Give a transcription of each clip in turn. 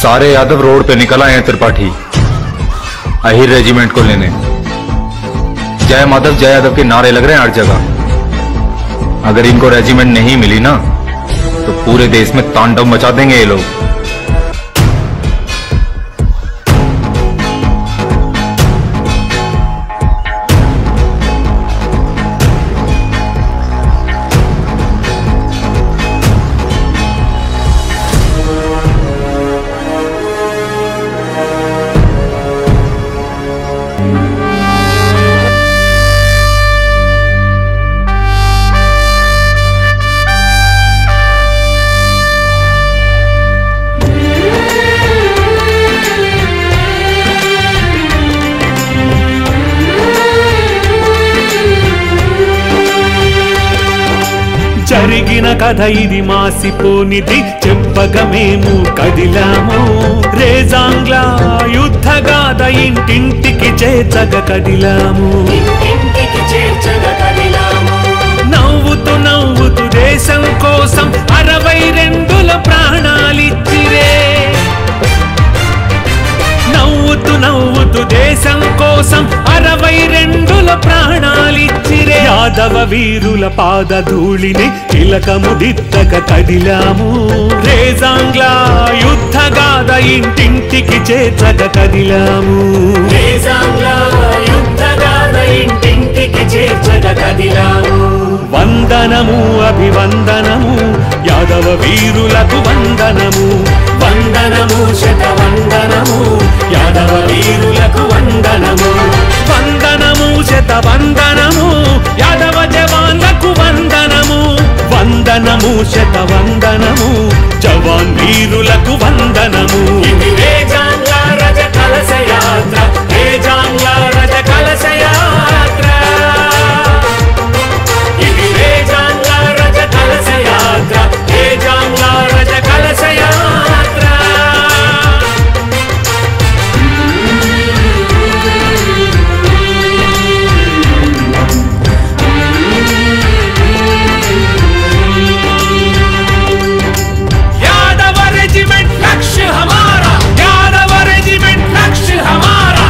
सारे यादव रोड पे निकल आए हैं त्रिपाठी अहिर रेजिमेंट को लेने। जय माधव जय यादव के नारे लग रहे हैं हर जगह। अगर इनको रेजिमेंट नहीं मिली ना तो पूरे देश में तांडव मचा देंगे ये लोग। జరిగిన కథ ఇది మాసిపోనిది చెప్పగా మేము కదిలాము రేజాంగ్ల యుద్ధగాథ ఇంటింటికి చేర్చగా కదిలాము నవ్వుతూ నవ్వుతూ దేశం కోసం 62 ప్రాణాలిచ్చిరే నవ్వుతూ నవ్వుతూ దేశం కోసం 62 ప్రాణాలిచ్చిరే యాదవ వీరుల పాదధూళిని తిలకముదిద్దక కదిలాము రేజాంగ్ల యుద్ధగాథ ఇంటింటికి చేర్చక కదిలాము రేజాంగ్ల యుద్ధగాథ ఇంటింటికి చేర్చక కదిలాము వందనము అభివందనము యాదవ వీరులకు వందనము వందనము శతవందనము యాదవ వీరులకు వందనము వందనము శతవందనము యాదవ జవాన్లకు వందనము వందనము శతవందనము జవాన్ వీరులకు వందనము ఇది రేజాంగ్ల రజ కలశ యాత్ర రేజాంగ్ల రజ కలశ యాత్ర ఇది రేజాంగ్ల రజ కలశ యాత్ర రేజాంగ్ల రజ కలశ యాత్ర यादव रेजिमेंट लक्ष्य हमारा यादव रेजिमेंट लक्ष्य हमारा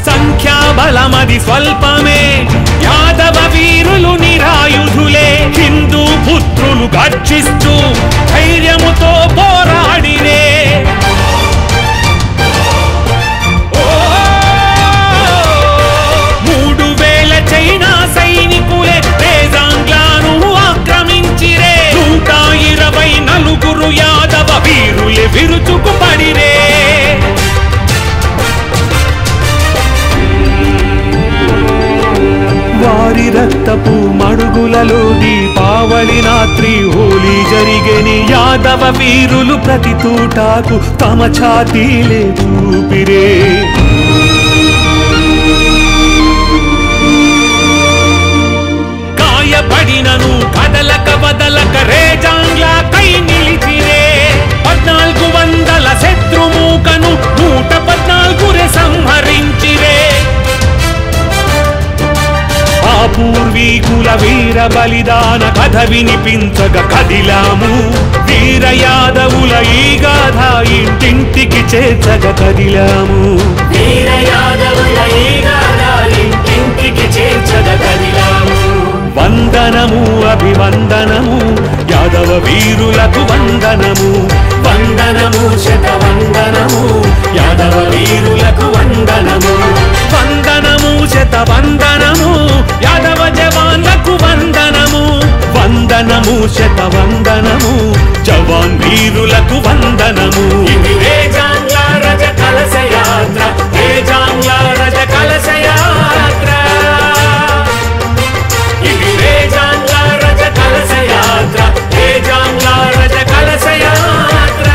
సంఖ్యాబలమది స్వల్పమే యాదవ వీరులు నిరాయుధులే హిందూ పుత్రులు గర్జిస్తూ ధైర్యముతో పోరాడిరే 3000 చైనా సైనికులే రేజాంగ్లను ఆక్రమించిరే 124 యాదవ వీరులే విరుచుకు పడిరే వారి రక్తపు మడుగులలో దీపావళి రాత్రి హోలీ జరిగేని యాదవ వీరులు ప్రతి తూటాకు తమ ఛాతీలే ఊపిరే గాయపడినను కదలక వదలక రేజాంగ్ల కై నిలిచిరే 1400 శత్రుమూకను 114 సంహరించిరే పూర్వీకుల వీర బలిదాన కథ వినిపించగ కదిలాము వీర యాదవుల ఈ గాథ ఇంటింటికి చేర్చగ కదిలాము వీర యాదవుల ఈ గాథ ఇంటింటికి చేర్చగ కదిలాము వందనము అభివందనము యాదవ వీరులకు వందనము వందనము శతవందనము యాదవ వీరులకు వందనము వందనము శతవందనము యాదవ జవాన్లకు వందనము వందనము శతవందనము జవాన్ వీరులకు వందనము ఇది రేజాంగ్ల రజ కలశ యాత్ర రేజాంగ్ల రజ కలశ యాత్ర ఇది రేజాంగ్ల రజ కలశ యాత్ర రేజాంగ్ల రజ కలశ యాత్ర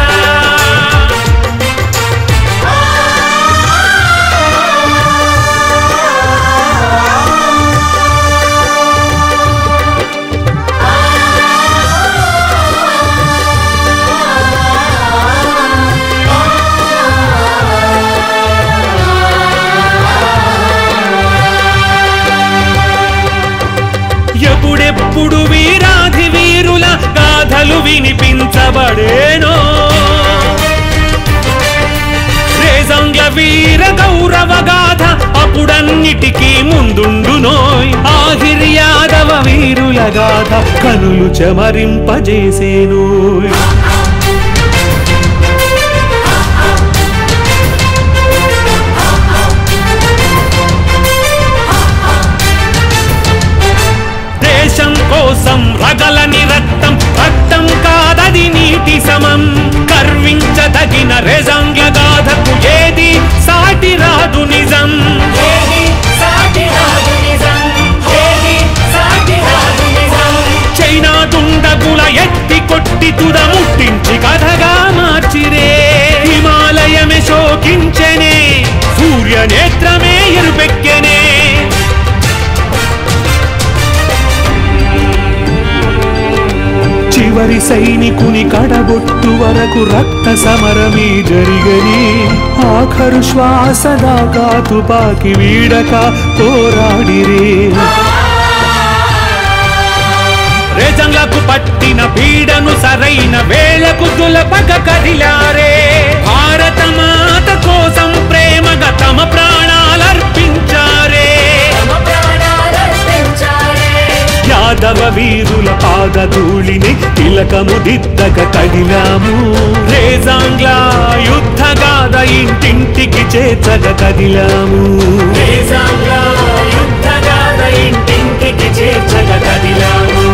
పాడేనో రేజంగ్ల వీర గౌరవ గాథ అప్పుడన్నిటికీ ముందుండునోయ్ ఆహిర్ యాదవ వీరుల గాథ కనులు చెమరింపజేసేనోయ్ దేశం కోసం రగలని రక్తం రక్తం కాదది నీటి సమం గర్వించదగిన రేజంగ్ల గాథకు ఏది సాటి రాదు నిజం చైనా దుండగుల ఎత్తి కొట్టి తుద ముట్టించి కథగా మార్చిరే హిమాలయమే శోకించెనే సూర్య నేత్రమే ఎరుపెక్కెనే చివరి సైనికుని కడబొట్టు వరకు రక్త సమరమే జరిగని ఆఖరు శ్వాస దాకా తుపాకి వీడక పోరాడిరే రేజంగ్లకు పట్టిన పీడను సరైన వేళకు దులపక కదిలారే భారత మాత కోసం ప్రేమగా తమ ప్రాణాలర్పించారే యాదవ వీరుల పాదధూళిని తిలకము దిద్దక కదిలాము రేజంగ్ల యుద్ధ గాథ ఇంటింటికి చేర్చక కదిలాము రేజంగ్ల యుద్ధ గాథ ఇంటింటికి చేర్చక కదిలాము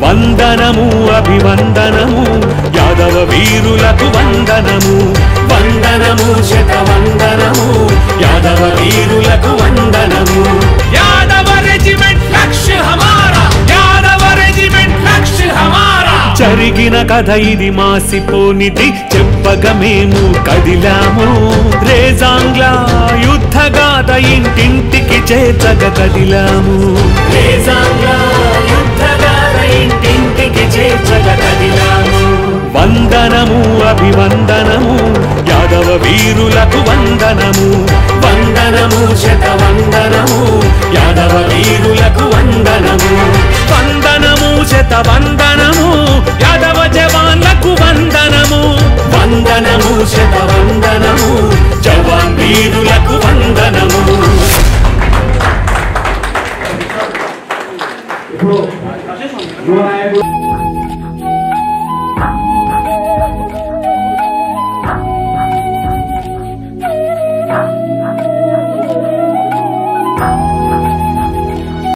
వందనము అభివందనము యాదవ వీరులకు వందనము వందనము శతవందనము యాదవ వీరులకు వందనము యాదవ రెజిమెంట్ లక్ష్య హమారా యాదవ రెజిమెంట్ లక్ష్య హమారా జరిగిన కథ ఇది మాసిపోనిది చెప్పగ మేము కదిలాము రేజంగ్ల యుద్ధ గాథ ఇంటింటికి చేర్చక కదిలాము రేజంగ్ల యుద్ధ గాథ ఇంటింటికి చేర్చక కదిలాము వందనము అభివందనము యాదవ వీరులకు వందనము వందనము శతవందనము యాదవ వీరులకు వందనము వందనము శతవందనము యాదవ జవాన్లకు వందనము వందనము శతవందనము జవాన్ వీరులకు వందనము Thank you.